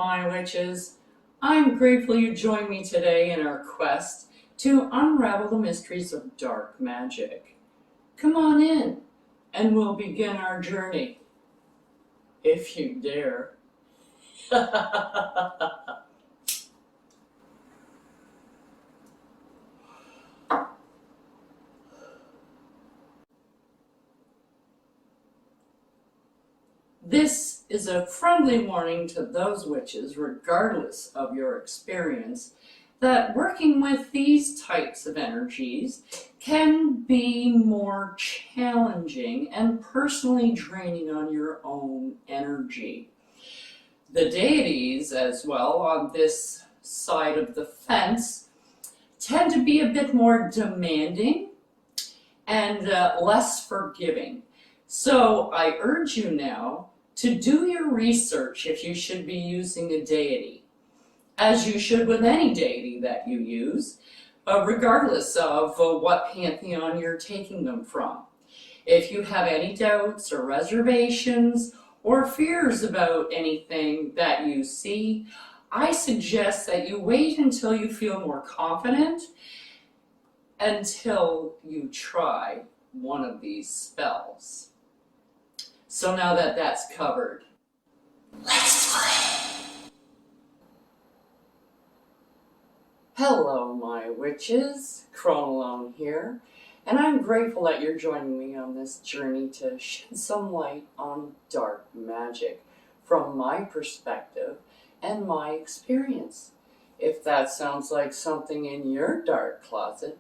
my witches. I'm grateful you joined me today in our quest to unravel the mysteries of dark magic. Come on in, and we'll begin our journey, if you dare. This is a friendly warning to those witches, regardless of your experience, that working with these types of energies can be more challenging and personally draining on your own energy. The deities, as well, on this side of the fence, tend to be a bit more demanding and less forgiving. So I urge you now to do your research if you should be using a deity, as you should with any deity that you use, regardless of what pantheon you're taking them from. If you have any doubts or reservations or fears about anything that you see, I suggest that you wait until you feel more confident until you try one of these spells. So now that that's covered, let's play! Hello, my witches. Chronolone here, and I'm grateful that you're joining me on this journey to shed some light on dark magic from my perspective and my experience. If that sounds like something in your dark closet,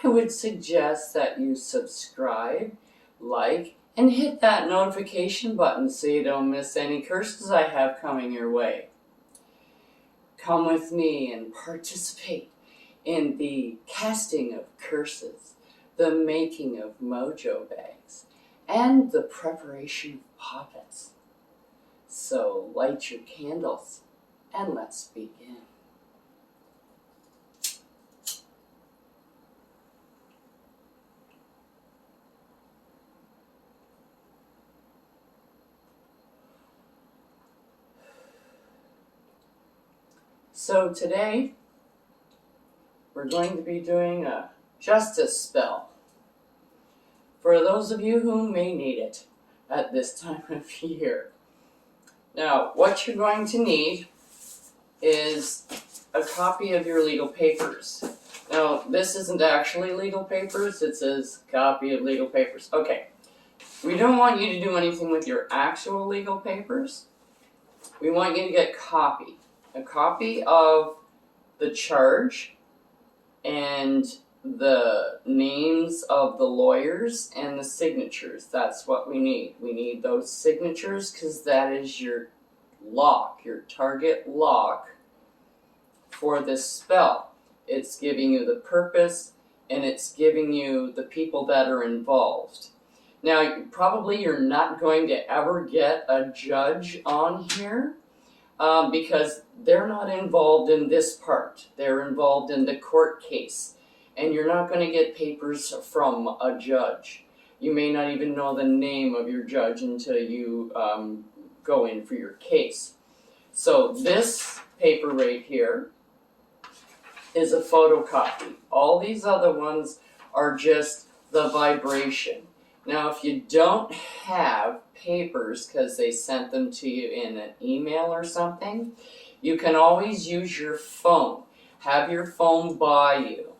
I would suggest that you subscribe, like, and hit that notification button so you don't miss any curses I have coming your way. Come with me and participate in the casting of curses, the making of mojo bags, and the preparation of puppets. So light your candles and let's begin. So today, we're going to be doing a justice spell for those of you who may need it at this time of year. Now, what you're going to need is a copy of your legal papers. Now, this isn't actually legal papers, it says copy of legal papers. Okay, we don't want you to do anything with your actual legal papers. We want you to get a copy of the charge and the names of the lawyers and the signatures. That's what we need. We need those signatures because that is your lock, your target lock for this spell. It's giving you the purpose and it's giving you the people that are involved. Now, probably you're not going to ever get a judge on here, because they're not involved in this part. They're involved in the court case. And you're not going to get papers from a judge. You may not even know the name of your judge until you go in for your case. So this paper right here is a photocopy. All these other ones are just the vibration. Now, if you don't have papers because they sent them to you in an email or something, you can always use your phone. Have your phone by you,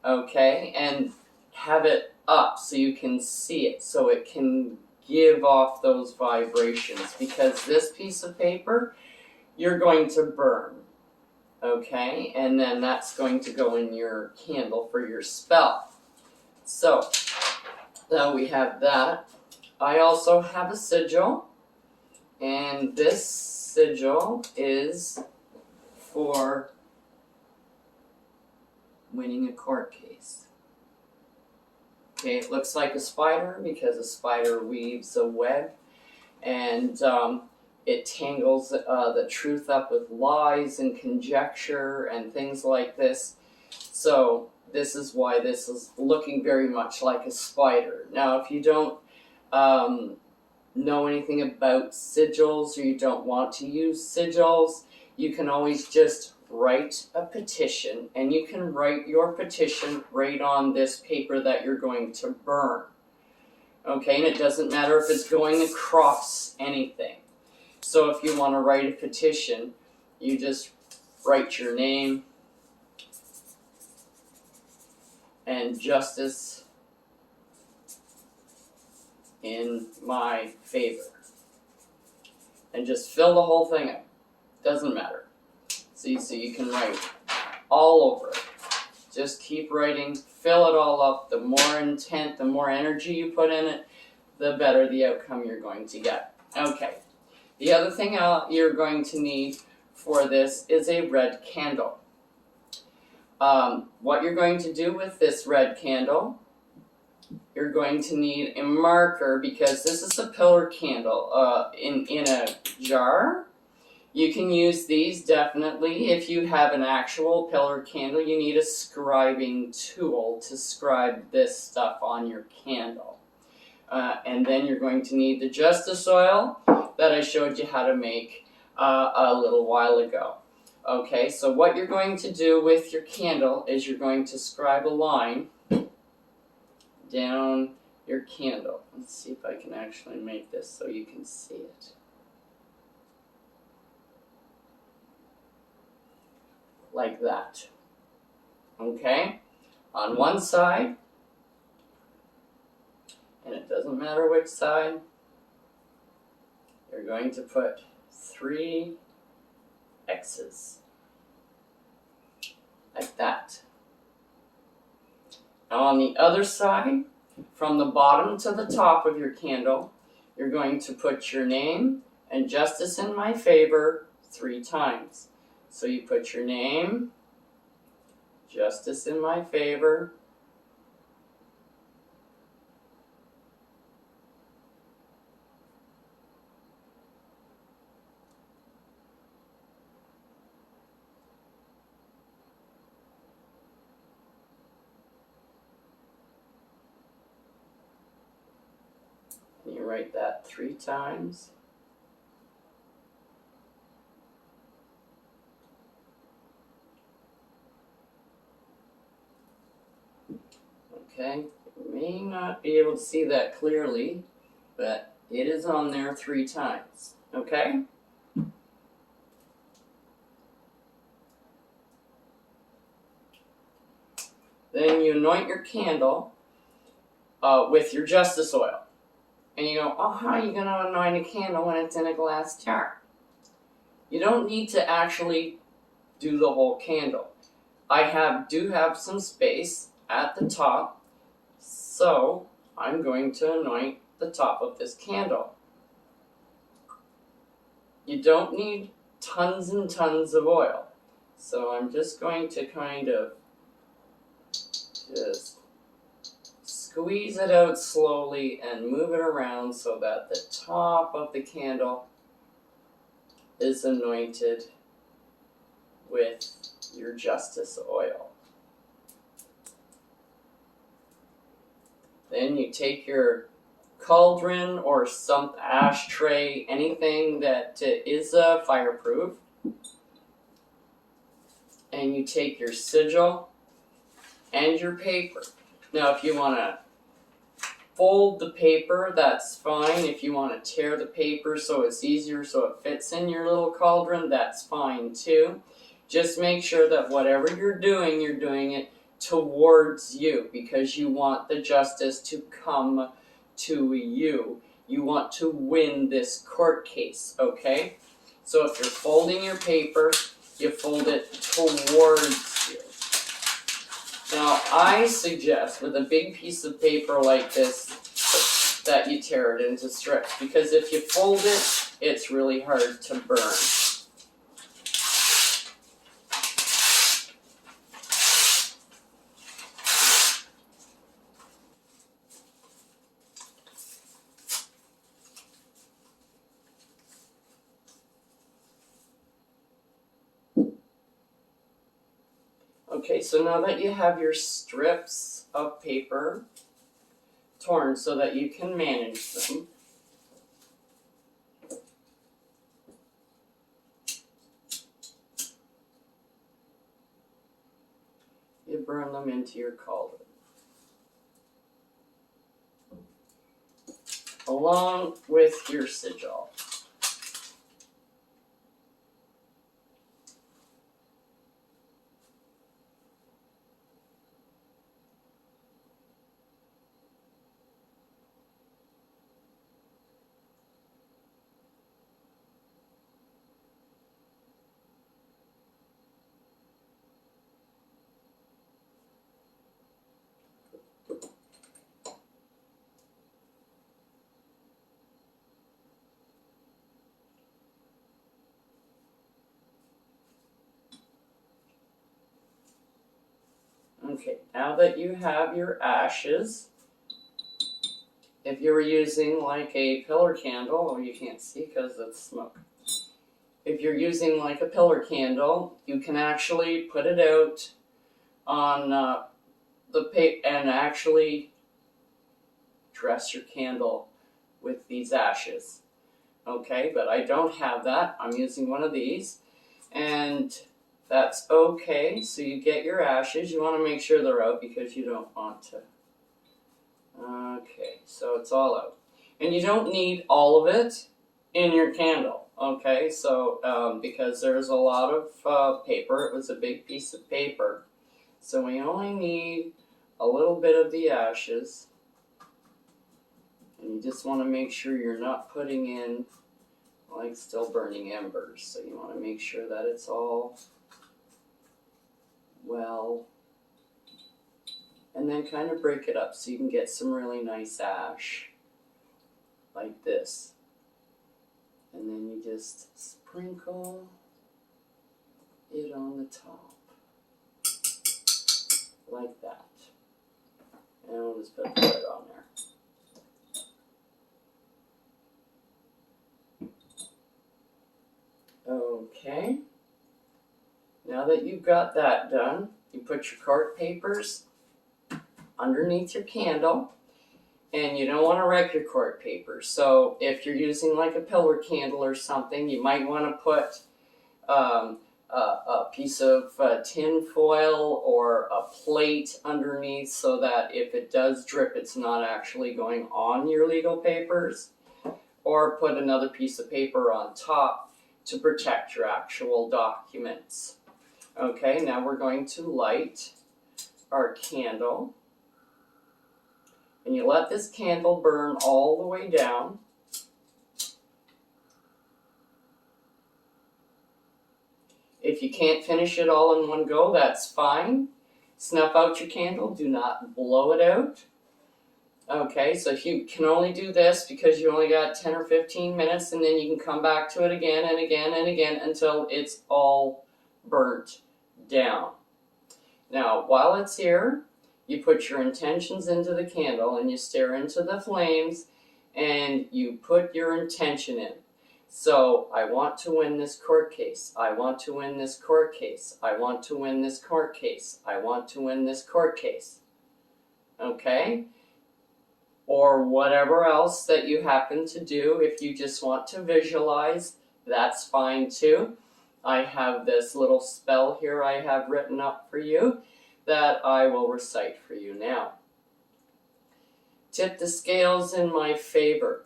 okay? And have it up so you can see it, so it can give off those vibrations, because this piece of paper, you're going to burn, okay? And then that's going to go in your candle for your spell. So, now we have that. I also have a sigil, and this sigil is for winning a court case. Okay, it looks like a spider because a spider weaves a web, and it tangles the truth up with lies and conjecture and things like this. So this is why this is looking very much like a spider. Now, if you don't know anything about sigils or you don't want to use sigils, you can always just write a petition, and you can write your petition right on this paper that you're going to burn. Okay, and it doesn't matter if it's going across anything. So if you want to write a petition, you just write your name and justice in my favor. And just fill the whole thing up. Doesn't matter. See, so you can write all over it. Just keep writing, fill it all up. The more intent, the more energy you put in it, the better the outcome you're going to get. Okay. The other thing you're going to need for this is a red candle. What you're going to do with this red candle, you're going to need a marker, because this is a pillar candle in a jar. You can use these definitely. If you have an actual pillar candle, you need a scribing tool to scribe this stuff on your candle. And then you're going to need the justice oil that I showed you how to make a little while ago. Okay, so what you're going to do with your candle is you're going to scribe a line down your candle. Let's see if I can actually make this so you can see it. Like that. Okay? On one side, and it doesn't matter which side, you're going to put 3 X's. Like that. Now on the other side, from the bottom to the top of your candle, you're going to put your name and justice in my favor 3 times. So you put your name, justice in my favor, and you write that 3 times. Okay, you may not be able to see that clearly, but it is on there 3 times. Okay? Then you anoint your candle with your justice oil. And you go, oh, how are you going to anoint a candle when it's in a glass jar? You don't need to actually do the whole candle. I do have some space at the top, so I'm going to anoint the top of this candle. You don't need tons and tons of oil. So I'm just going to kind of just squeeze it out slowly and move it around so that the top of the candle is anointed with your justice oil. Then you take your cauldron or some ashtray, anything that is fireproof, and you take your sigil and your paper. Now if you want to fold the paper, that's fine. If you want to tear the paper so it's easier so it fits in your little cauldron, that's fine too. Just make sure that whatever you're doing it towards you, because you want the justice to come to you. You want to win this court case, okay? So if you're folding your paper, you fold it towards you. Now I suggest with a big piece of paper like this that you tear it into strips, because if you fold it, it's really hard to burn. Okay, so now that you have your strips of paper torn so that you can manage them, burn them into your cauldron. Along with your sigil. Okay, now that you have your ashes, if you were using like a pillar candle, you can't see because it's smoke. If you're using like a pillar candle, you can actually put it out on the paper and actually dress your candle with these ashes. Okay, but I don't have that. I'm using one of these, and that's okay. So you get your ashes. You want to make sure they're out because you don't want to. Okay, so it's all out. And you don't need all of it in your candle. Okay, so because there's a lot of paper, it was a big piece of paper. So we only need a little bit of the ashes. And you just want to make sure you're not putting in like still burning embers. So you want to make sure that it's all well, and then kind of break it up so you can get some really nice ash like this. And then you just sprinkle it on the top like that. And we'll just put the lid on there. Okay, now that you've got that done, you put your cork papers underneath your candle, and you don't want to wreck your cork papers. So if you're using like a pillar candle or something, you might want to put a piece of tin foil or a plate underneath so that if it does drip, it's not actually going on your legal papers, or put another piece of paper on top to protect your actual documents. Okay, now we're going to light our candle. And you let this candle burn all the way down. If you can't finish it all in one go, that's fine. Snuff out your candle, do not blow it out. Okay, so if you can only do this because you only got 10 or 15 minutes, and then you can come back to it again and again and again until it's all burnt down. Now, while it's here, you put your intentions into the candle and you stare into the flames and you put your intention in. So, I want to win this court case. I want to win this court case. I want to win this court case. I want to win this court case. Okay? Or whatever else that you happen to do. If you just want to visualize, that's fine too. I have this little spell here I have written up for you that I will recite for you now. Tip the scales in my favor.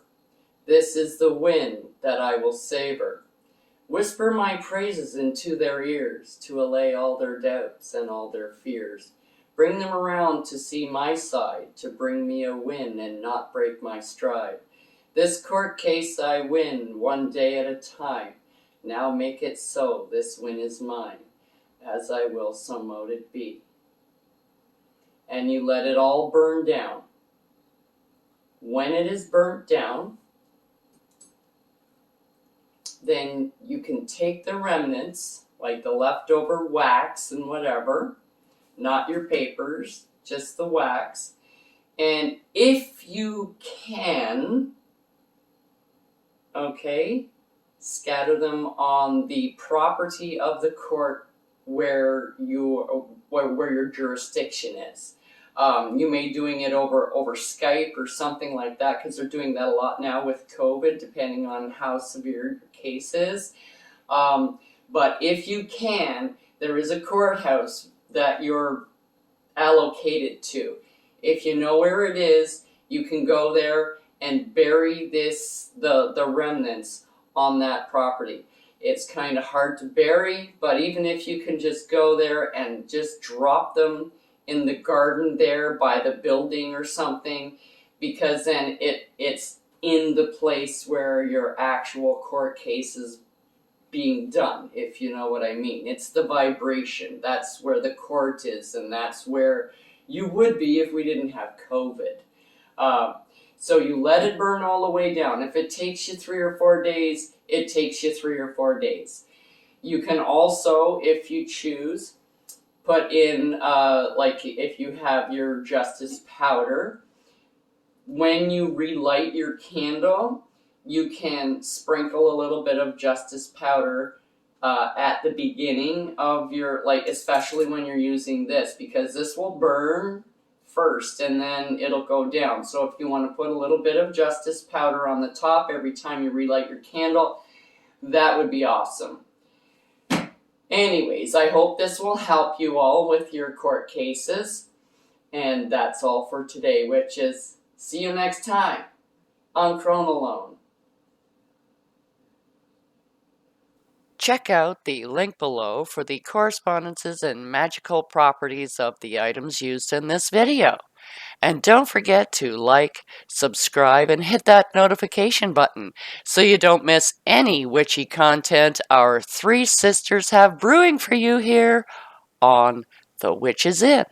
This is the win that I will savor. Whisper my praises into their ears to allay all their doubts and all their fears. Bring them around to see my side, to bring me a win and not break my stride. This court case I win one day at a time. Now make it so, this win is mine. As I will, so mote it be. And you let it all burn down. When it is burnt down, then you can take the remnants, like the leftover wax and whatever, not your papers, just the wax. And if you can, okay, scatter them on the property of the court where your jurisdiction is. You may be doing it over Skype or something like that, because they're doing that a lot now with COVID, depending on how severe your case is. But if you can, there is a courthouse that your allocated to. If you know where it is, you can go there and bury the remnants on that property. It's kind of hard to bury, but even if you can just go there and just drop them in the garden there by the building or something, because then it's in the place where your actual court case is being done, if you know what I mean. It's the vibration. That's where the court is, and that's where you would be if we didn't have COVID. So you let it burn all the way down. If it takes you 3 or 4 days, it takes you 3 or 4 days. You can also, if you choose, put in, like if you have your justice powder, when you relight your candle, you can sprinkle a little bit of justice powder at the beginning of your, like, especially when you're using this, because this will burn first and then it'll go down. So if you want to put a little bit of justice powder on the top every time you relight your candle, that would be awesome. Anyways, I hope this will help you all with your court cases. And that's all for today, which is see you next time on Chronolone. Check out the link below for the correspondences and magical properties of the items used in this video. And don't forget to like, subscribe, and hit that notification button so you don't miss any witchy content our three sisters have brewing for you here on The Witches Inn.